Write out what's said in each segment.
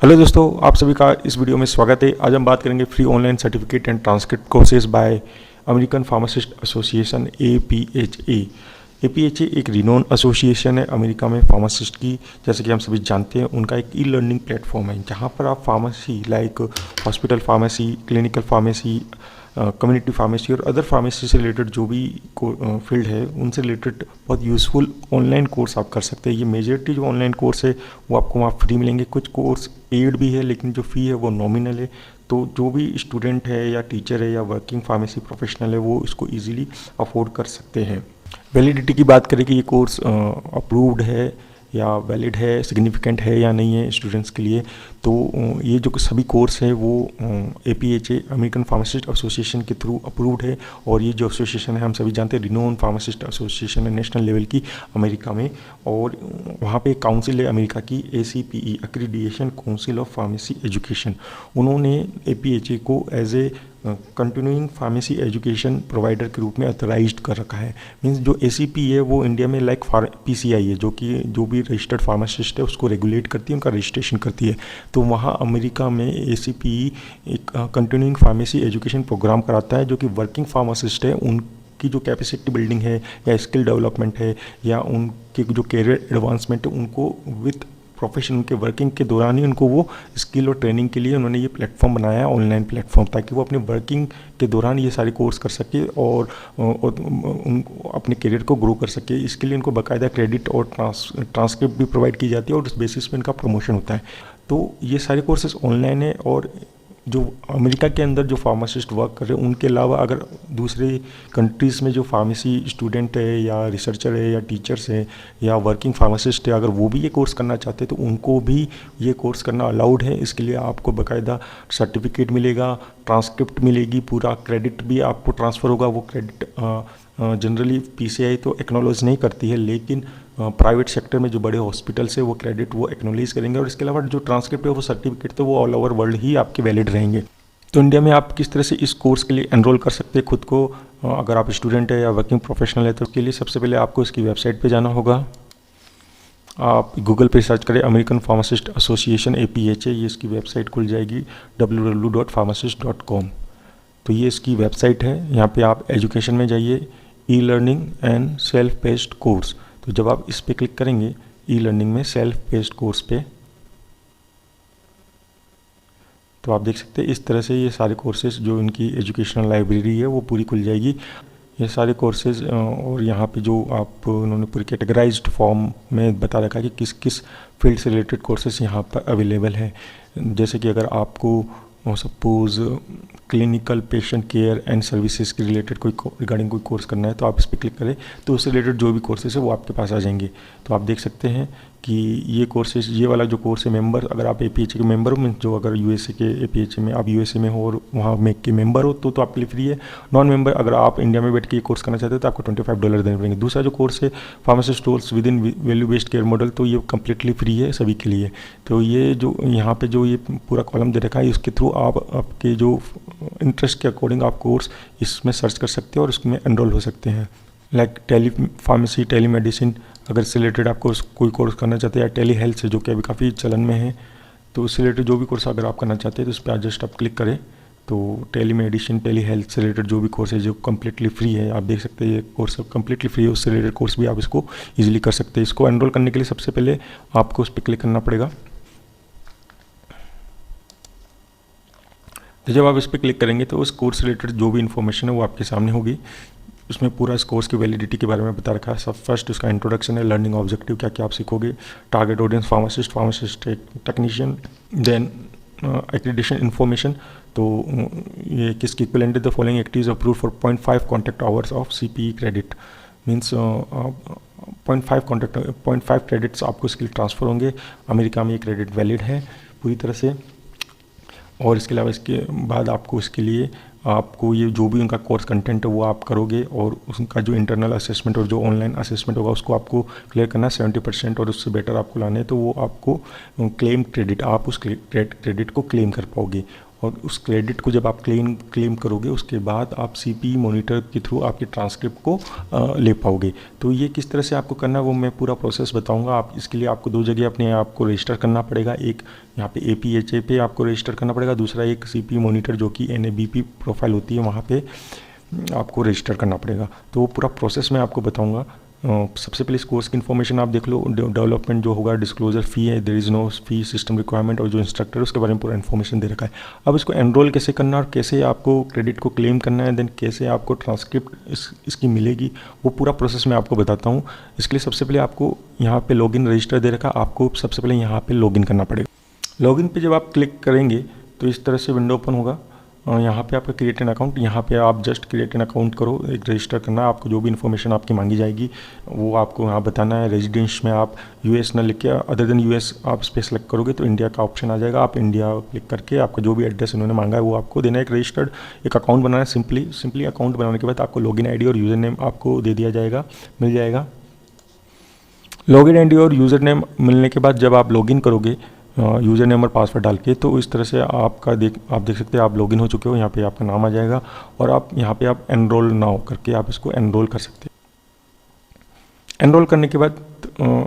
Hello दोस्तों, आप सभी का इस वीडियो में स्वागत है। आज हम बात करेंगे free online certificate and transcript courses bye American pharmacist association APHA। APHA एक रिनोन एसोसिएशन है अमेरिका में फार्मासिस्ट की। जैसे कि हम सभी जानते हैं, उनका एक ई लर्निंग प्लेटफॉर्म है जहाँ पर आप pharmacy like hospital pharmacy, clinical pharmacy, community pharmacy और अदर फार्मेसी से रिलेटेड जो भी फील्ड है उनसे रिलेटेड बहुत यूज़फुल ऑनलाइन कोर्स आप कर सकते हैं। ये मेजॉरिटी जो ऑनलाइन कोर्स है वो आपको वहाँ फ्री मिलेंगे। कुछ कोर्स पेड भी है, लेकिन जो फ़ी है वो नॉमिनल है। तो जो भी स्टूडेंट है या टीचर है या वर्किंग फार्मेसी प्रोफेशनल है वो इसको ईजिली अफोर्ड कर सकते हैं। वैलिडिटी की बात करें कि ये कोर्स अप्रूव्ड है या वैलिड है, सिग्निफिकेंट है या नहीं है स्टूडेंट्स के लिए, तो ये जो सभी कोर्स है वो APHA अमेरिकन फार्मासिस्ट एसोसिएशन के थ्रू अप्रूव्ड है। और ये जो एसोसिएशन है हम सभी जानते हैं रिनोन फार्मासिस्ट एसोसिएशन है नेशनल लेवल की अमेरिका में। और वहाँ पे काउंसिल है अमेरिका की ACPE accreditation council of pharmacy education. उन्होंने APHA को as a continuing pharmacy education provider के रूप में ऑथराइज्ड कर रखा है। मीन्स जो ACPE है वो इंडिया में लाइक PCI है, जो कि जो भी रजिस्टर्ड फार्मासिस्ट है उसको रेगुलेट करती है, उनका रजिस्ट्रेशन करती है। तो वहाँ अमेरिका में ACPE एक कंटिन्यूइंग फार्मेसी एजुकेशन प्रोग्राम कराता है, जो कि वर्किंग फार्मासिस्ट है उनकी जो कैपेसिटी बिल्डिंग है या स्किल डेवलपमेंट है या उनके जो कैरियर एडवांसमेंट है उनको विथ प्रोफेशन उनके वर्किंग के दौरान ही उनको वो स्किल और ट्रेनिंग के लिए उन्होंने ये प्लेटफॉर्म बनाया है, ऑनलाइन प्लेटफॉर्म, ताकि वो अपने वर्किंग के दौरान ये सारे कोर्स कर सके और अपने करियर को ग्रो कर सके। इसके लिए इनको बाकायदा क्रेडिट और ट्रांसक्रिप्ट भी प्रोवाइड की जाती है और उस बेसिस पे इनका प्रमोशन होता है। तो ये सारे कोर्सेज ऑनलाइन है। और जो अमेरिका के अंदर जो फार्मासिस्ट वर्क कर रहे हैं उनके अलावा अगर दूसरे कंट्रीज़ में जो फार्मेसी स्टूडेंट है या रिसर्चर है या टीचर्स है या वर्किंग फार्मासिस्ट है, अगर वो भी ये कोर्स करना चाहते हैं तो उनको भी ये कोर्स करना अलाउड है। इसके लिए आपको बाकायदा सर्टिफिकेट मिलेगा, ट्रांसक्रिप्ट मिलेगी, पूरा क्रेडिट भी आपको ट्रांसफ़र होगा। वो क्रेडिट जनरली PCI तो एक्नॉलेज नहीं करती है, लेकिन प्राइवेट सेक्टर में जो बड़े हॉस्पिटल्स है वो क्रेडिट वो एक्नॉलेज करेंगे। और इसके अलावा जो ट्रांसक्रिप्ट है वो सर्टिफिकेट तो वो ऑल ओवर वर्ल्ड ही आपके वैलिड रहेंगे। तो इंडिया में आप किस तरह से इस कोर्स के लिए एनरोल कर सकते हैं खुद को, अगर आप स्टूडेंट है या वर्किंग प्रोफेशनल है, तो उसके लिए सबसे पहले आपको इसकी वेबसाइट पे जाना होगा। आप गूगल पे सर्च करें अमेरिकन फार्मासिस्ट एसोसिएशन APHA, ये इसकी वेबसाइट खुल जाएगी www.pharmacist.com। तो ये इसकी वेबसाइट है। यहाँ पे आप एजुकेशन में जाइए, e learning and self paced course. तो जब आप इस पे क्लिक करेंगे ई लर्निंग में सेल्फ पेस्ड कोर्स पे, तो आप देख सकते हैं इस तरह से ये सारे कोर्सेज जो इनकी एजुकेशनल लाइब्रेरी है वो पूरी खुल जाएगी। ये सारे कोर्सेज और यहाँ पे जो आप उन्होंने पूरी कैटेगराइज्ड फॉर्म में बता रखा है कि किस किस फील्ड से रिलेटेड कोर्सेज यहाँ पर अवेलेबल है। जैसे कि अगर आपको suppose clinical patient care and services के रिलेटेड कोई रिगार्डिंग कोई कोर्स करना है तो आप इस पर क्लिक करें, तो उससे रिलेटेड जो भी कोर्सेज है वो आपके पास आ जाएंगे। तो आप देख सकते हैं कि ये कोर्सेज, ये वाला जो कोर्स है मेंबर, अगर आप APHA के मेंबर हो, जो अगर USA के APHA में आप USA में हो और वहाँ मेक के मेंबर हो तो आपके लिए फ्री है। नॉन मेंबर अगर आप इंडिया में बैठ के ये कोर्स करना चाहते हो तो आपको $25 देने पड़ेंगे। दूसरा जो कोर्स है pharmacist roles within value based care model, तो ये कम्प्लीटली फ्री है सभी के लिए। तो ये जो यहाँ पर जो ये पूरा कॉलम दे रखा है इसके थ्रू आप आपके जो इंटरेस्ट के अकॉर्डिंग आप कोर्स इसमें सर्च कर सकते हैं और इसमें एनरोल हो सकते हैं। Like telepharmacy, telemedicine, अगर इससे रिलेटेड आपको कोई कोर्स करना चाहते हैं, या टेली हेल्थ से जो कि अभी काफ़ी चलन में है, तो उससे रिलेटेड जो भी कोर्स अगर आप करना चाहते हैं तो उस पर जस्ट आप क्लिक करें। तो टेली मेडिसिन, टेली हेल्थ से रिलेटेड जो भी कोर्स है जो कम्प्लीटली फ्री है, आप देख सकते हैं ये कोर्स कम्प्लीटली फ्री है। उससे रिलेटेड कोर्स भी आप इसको ईजिली कर सकते हैं। इसको एनरोल करने के लिए सबसे पहले आपको उस पर क्लिक करना पड़ेगा। तो जब आप इस पर क्लिक करेंगे तो उस कोर्स से रिलेटेड जो भी इन्फॉर्मेशन है वो आपके सामने होगी। उसमें पूरा इस कोर्स की वैलिडिटी के बारे में बता रखा है। सब फर्स्ट उसका इंट्रोडक्शन है, लर्निंग ऑब्जेक्टिव क्या क्या आप सीखोगे, target audience pharmacist technician, then accreditation information. तो ये किसकी equivalent the following activities approved for 0.5 contact hours of CPE credit. Means 0.5 credits आपको इसके लिए ट्रांसफ़र होंगे। अमेरिका में ये क्रेडिट वैलिड है पूरी तरह से। और इसके अलावा इसके बाद आपको इसके लिए आपको ये जो भी उनका कोर्स कंटेंट है वो आप करोगे और उनका जो इंटरनल असेसमेंट और जो ऑनलाइन असेसमेंट होगा उसको आपको क्लियर करना है 70% और उससे बेटर आपको लाने हैं, तो वो आपको क्लेम क्रेडिट, आप उस क्रेडिट को क्लेम कर पाओगे। और उस क्रेडिट को जब आप क्लेम करोगे उसके बाद आप CPE मॉनिटर के थ्रू आपके ट्रांसक्रिप्ट को ले पाओगे। तो ये किस तरह से आपको करना है वो मैं पूरा प्रोसेस बताऊंगा। आप इसके लिए आपको 2 जगह अपने आप को रजिस्टर करना पड़ेगा। एक यहाँ पे APHA पे आपको रजिस्टर करना पड़ेगा, दूसरा एक CPE मॉनिटर जो कि NABP प्रोफाइल होती है वहाँ पे आपको रजिस्टर करना पड़ेगा। तो वो पूरा प्रोसेस मैं आपको बताऊंगा। सबसे पहले इस कोर्स की इन्फॉर्मेशन आप देख लो। डेवलपमेंट जो होगा, डिस्क्लोजर फ़ी है, there is no fee, system requirement और जो इंस्ट्रक्टर है उसके बारे में पूरा इन्फॉर्मेशन दे रखा है। अब इसको एनरोल कैसे करना और कैसे आपको क्रेडिट को क्लेम करना है, देन कैसे आपको ट्रांसक्रिप्ट इसकी मिलेगी, वो पूरा प्रोसेस मैं आपको बताता हूँ। इसके लिए सबसे पहले आपको यहाँ पे लॉगिन रजिस्टर दे रखा, आपको सबसे पहले यहाँ पे लॉगिन करना पड़ेगा। लॉगिन पे जब आप क्लिक करेंगे तो इस तरह से विंडो ओपन होगा। यहाँ पे आपका क्रिएट एन अकाउंट, यहाँ पे आप जस्ट क्रिएट एन अकाउंट करो, एक रजिस्टर करना है। आपको जो भी इन्फॉर्मेशन आपकी मांगी जाएगी वो आपको यहाँ बताना है। रेजिडेंस में आप US ना लिख के अदर देन US आप स्पेस सेलेक्ट करोगे तो इंडिया का ऑप्शन आ जाएगा। आप इंडिया क्लिक करके आपका जो भी एड्रेस उन्होंने मांगा है वो आपको देना है। एक रजिस्टर्ड एक अकाउंट बनाना है। सिंपली अकाउंट बनाने के बाद आपको लॉगिन ID और यूज़र नेम आपको दे दिया जाएगा, मिल जाएगा। लॉगिन ID और यूज़र नेम मिलने के बाद जब आप लॉगिन करोगे यूज़र नेम और पासवर्ड डाल के, तो इस तरह से आप देख सकते हैं आप लॉगिन हो चुके हो। यहाँ पे आपका नाम आ जाएगा और आप यहाँ पे आप एनरोल नाउ करके आप इसको एनरोल कर सकते हैं। एनरोल करने के बाद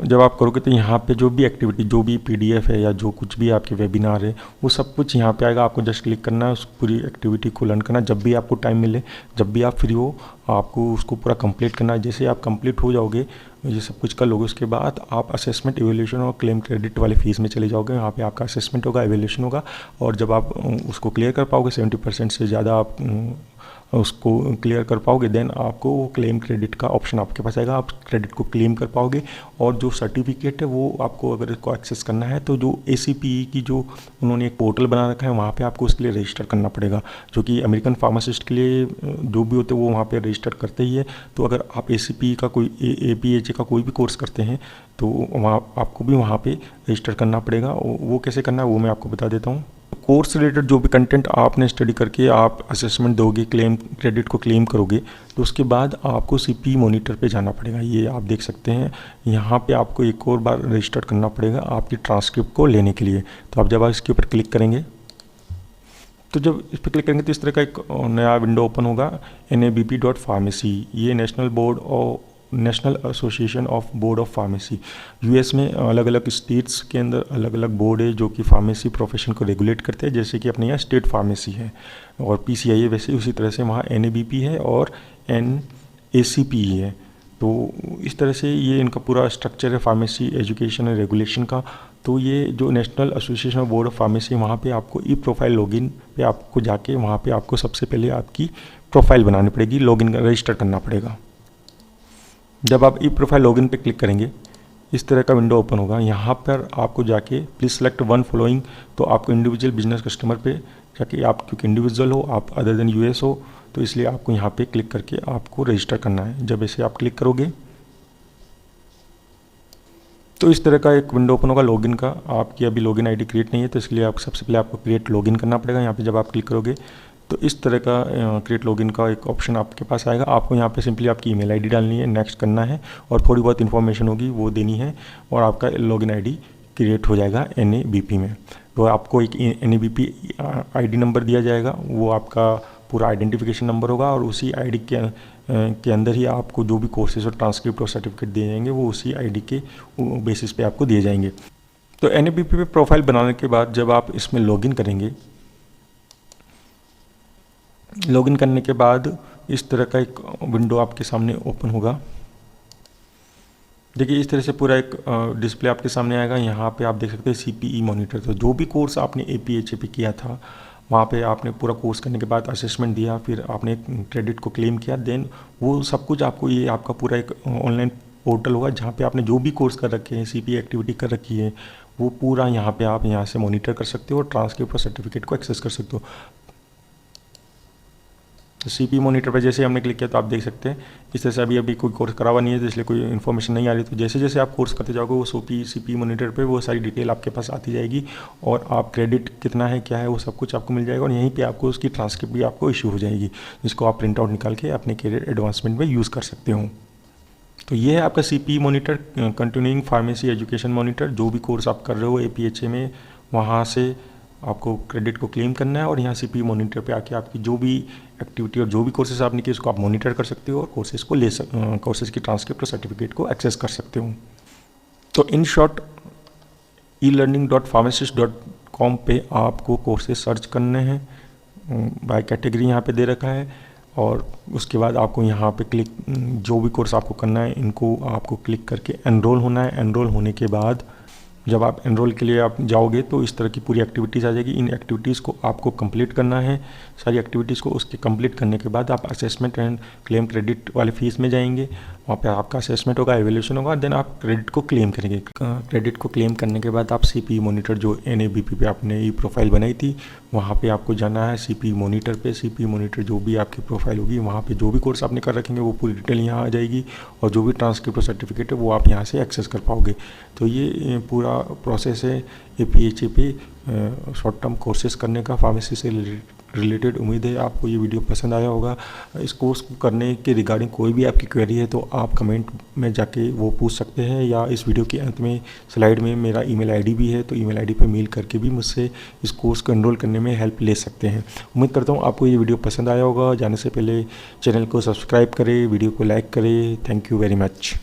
जब आप करोगे तो यहाँ पे जो भी एक्टिविटी, जो भी PDF है या जो कुछ भी आपके वेबिनार है वो सब कुछ यहाँ पे आएगा। आपको जस्ट क्लिक करना है, उस पूरी एक्टिविटी को लर्न करना। जब भी आपको टाइम मिले, जब भी आप फ्री हो, आपको उसको पूरा कंप्लीट करना है। जैसे आप कंप्लीट हो जाओगे, ये सब कुछ कर लोगे, उसके बाद आप असेसमेंट, इवैल्यूएशन और क्लेम क्रेडिट वाले फीस में चले जाओगे। यहाँ पे आपका असेसमेंट होगा, इवैल्यूएशन होगा और जब आप उसको क्लियर कर पाओगे 70% से ज़्यादा आप उसको क्लियर कर पाओगे, देन आपको क्लेम क्रेडिट का ऑप्शन आपके पास आएगा। आप क्रेडिट को क्लेम कर पाओगे और जो सर्टिफिकेट है वो आपको अगर इसको एक्सेस करना है तो जो ACPE की जो उन्होंने एक पोर्टल बना रखा है वहाँ पे आपको उसके लिए रजिस्टर करना पड़ेगा, जो कि अमेरिकन फार्मासिस्ट के लिए जो भी होते हैं वो वहाँ पे रजिस्टर करते ही है। तो अगर आप ACPE का कोई APHA का कोई भी कोर्स करते हैं तो वहाँ आपको भी वहाँ पे रजिस्टर करना पड़ेगा। वो कैसे करना है वो मैं आपको बता देता हूँ। कोर्स रिलेटेड जो भी कंटेंट आपने स्टडी करके आप असेसमेंट दोगे, क्लेम क्रेडिट को क्लेम करोगे, तो उसके बाद आपको CPE मॉनिटर पे जाना पड़ेगा। ये आप देख सकते हैं, यहाँ पे आपको एक और बार रजिस्टर करना पड़ेगा आपकी ट्रांसक्रिप्ट को लेने के लिए। तो आप जब इसके ऊपर क्लिक करेंगे तो जब इस पर क्लिक करेंगे तो इस तरह का एक नया विंडो ओपन होगा, NABP.Pharmacy। ये national association of board of pharmacy. US में अलग अलग स्टेट्स के अंदर अलग अलग बोर्ड है जो कि फार्मेसी प्रोफेशन को रेगुलेट करते हैं। जैसे कि अपने यहाँ स्टेट फार्मेसी है और PCI है, वैसे उसी तरह से वहाँ NABP है और NACPE है। तो इस तरह से ये इनका पूरा स्ट्रक्चर है फार्मेसी एजुकेशन और रेगुलेशन का। तो ये जो national association of board of pharmacy, वहाँ पे आपको प्रोफाइल लॉगिन पे आपको जाके वहाँ पे आपको सबसे पहले आपकी प्रोफाइल बनानी पड़ेगी, लॉगिन रजिस्टर करना पड़ेगा। जब आप प्रोफाइल लॉगिन पे क्लिक करेंगे इस तरह का विंडो ओपन होगा। यहाँ पर आपको जाके प्लीज़ सेलेक्ट वन फॉलोइंग, तो आपको इंडिविजुअल बिजनेस कस्टमर पे जाके, आप क्योंकि इंडिविजुअल हो, आप अदर देन US हो, तो इसलिए आपको यहाँ पे क्लिक करके आपको रजिस्टर करना है। जब ऐसे आप क्लिक करोगे तो इस तरह का एक विंडो ओपन होगा लॉगिन का। आपकी अभी लॉगिन ID क्रिएट नहीं है तो इसलिए आप सबसे पहले आपको क्रिएट लॉगिन करना पड़ेगा। यहाँ पे जब आप क्लिक करोगे तो इस तरह का क्रिएट लॉगिन का एक ऑप्शन आपके पास आएगा। आपको यहाँ पे सिंपली आपकी ईमेल ID डालनी है, नेक्स्ट करना है और थोड़ी बहुत इन्फॉर्मेशन होगी वो देनी है और आपका लॉगिन ID क्रिएट हो जाएगा NABP में। तो आपको एक NABP ID नंबर दिया जाएगा, वो आपका पूरा आइडेंटिफिकेशन नंबर होगा और उसी ID के अंदर ही आपको जो भी कोर्सेज और ट्रांसक्रिप्ट और सर्टिफिकेट दिए जाएंगे वो उसी ID के बेसिस पे आपको दिए जाएंगे। तो NABP पे प्रोफाइल बनाने के बाद जब आप इसमें लॉगिन करेंगे, लॉगिन करने के बाद इस तरह का एक विंडो आपके सामने ओपन होगा। देखिए इस तरह से पूरा एक डिस्प्ले आपके सामने आएगा। यहाँ पे आप देख सकते हैं CPE मॉनिटर। तो जो भी कोर्स आपने APHA पे किया था वहाँ पे आपने पूरा कोर्स करने के बाद असेसमेंट दिया, फिर आपने क्रेडिट को क्लेम किया, देन वो सब कुछ आपको, ये आपका पूरा एक ऑनलाइन पोर्टल होगा जहाँ पे आपने जो भी कोर्स कर रखे हैं, CPE एक्टिविटी कर रखी है, वो पूरा यहाँ पे आप यहाँ से मॉनिटर कर सकते हो और ट्रांसक्रिप्ट और सर्टिफिकेट को एक्सेस कर सकते हो। तो CPE मॉनिटर पर जैसे हमने क्लिक किया तो आप देख सकते हैं इस तरह से अभी कोई कोर्स करा हुआ नहीं है तो इसलिए कोई इन्फॉर्मेशन नहीं आ रही। तो जैसे जैसे आप कोर्स करते जाओगे वो CPE मॉनिटर पे वो सारी डिटेल आपके पास आती जाएगी और आप क्रेडिट कितना है क्या है वो सब कुछ आपको मिल जाएगा और यहीं पे आपको उसकी ट्रांसक्रिप्ट भी आपको इशू हो जाएगी, जिसको आप प्रिंट आउट निकाल के अपने करियर एडवांसमेंट में यूज़ कर सकते हो। तो ये है आपका CPE monitor, continuing pharmacy education monitor. जो भी कोर्स आप कर रहे हो APHA में, वहाँ से आपको क्रेडिट को क्लेम करना है और यहाँ CPE मॉनिटर पे आके आपकी जो भी एक्टिविटी और जो भी कोर्सेज आपने किए उसको आप मॉनिटर कर सकते हो और कोर्सेज की ट्रांसक्रिप्ट और सर्टिफिकेट को एक्सेस कर सकते हो। तो इन शॉर्ट elearning.pharmacist.com पे आपको कोर्सेज सर्च करने हैं, बाय कैटेगरी यहाँ पे दे रखा है, और उसके बाद आपको यहाँ पे क्लिक, जो भी कोर्स आपको करना है इनको आपको क्लिक करके एनरोल होना है। एनरोल होने के बाद जब आप एनरोल के लिए आप जाओगे तो इस तरह की पूरी एक्टिविटीज़ आ जाएगी। इन एक्टिविटीज़ को आपको कंप्लीट करना है, सारी एक्टिविटीज़ को। उसके कंप्लीट करने के बाद आप असेसमेंट एंड क्लेम क्रेडिट वाले फीस में जाएंगे, वहाँ पे आपका असेसमेंट होगा, एवेल्यूशन होगा, देन आप क्रेडिट को क्लेम करेंगे। क्रेडिट को क्लेम करने के बाद आप CPE मॉनिटर जो NABP पे आपने ई प्रोफाइल बनाई थी वहाँ पे आपको जाना है CPE मॉनिटर पे। CPE मॉनिटर जो भी आपकी प्रोफाइल होगी वहाँ पे जो भी कोर्स आपने कर रखेंगे वो पूरी डिटेल यहाँ आ जाएगी, और जो भी ट्रांसक्रिप्ट और सर्टिफिकेट है वो आप यहाँ से एक्सेस कर पाओगे। तो ये पूरा प्रोसेस है APHA पे शॉर्ट टर्म कोर्सेज करने का फार्मेसी से रिलेटेड। उम्मीद है आपको ये वीडियो पसंद आया होगा। इस कोर्स को करने के रिगार्डिंग कोई भी आपकी क्वेरी है तो आप कमेंट में जाके वो पूछ सकते हैं, या इस वीडियो के अंत में स्लाइड में मेरा ईमेल आईडी भी है, तो ईमेल आईडी पे मेल करके भी मुझसे इस कोर्स को एनरोल करने में हेल्प ले सकते हैं। उम्मीद करता हूँ आपको ये वीडियो पसंद आया होगा। जाने से पहले चैनल को सब्सक्राइब करें, वीडियो को लाइक करें। Thank you very much.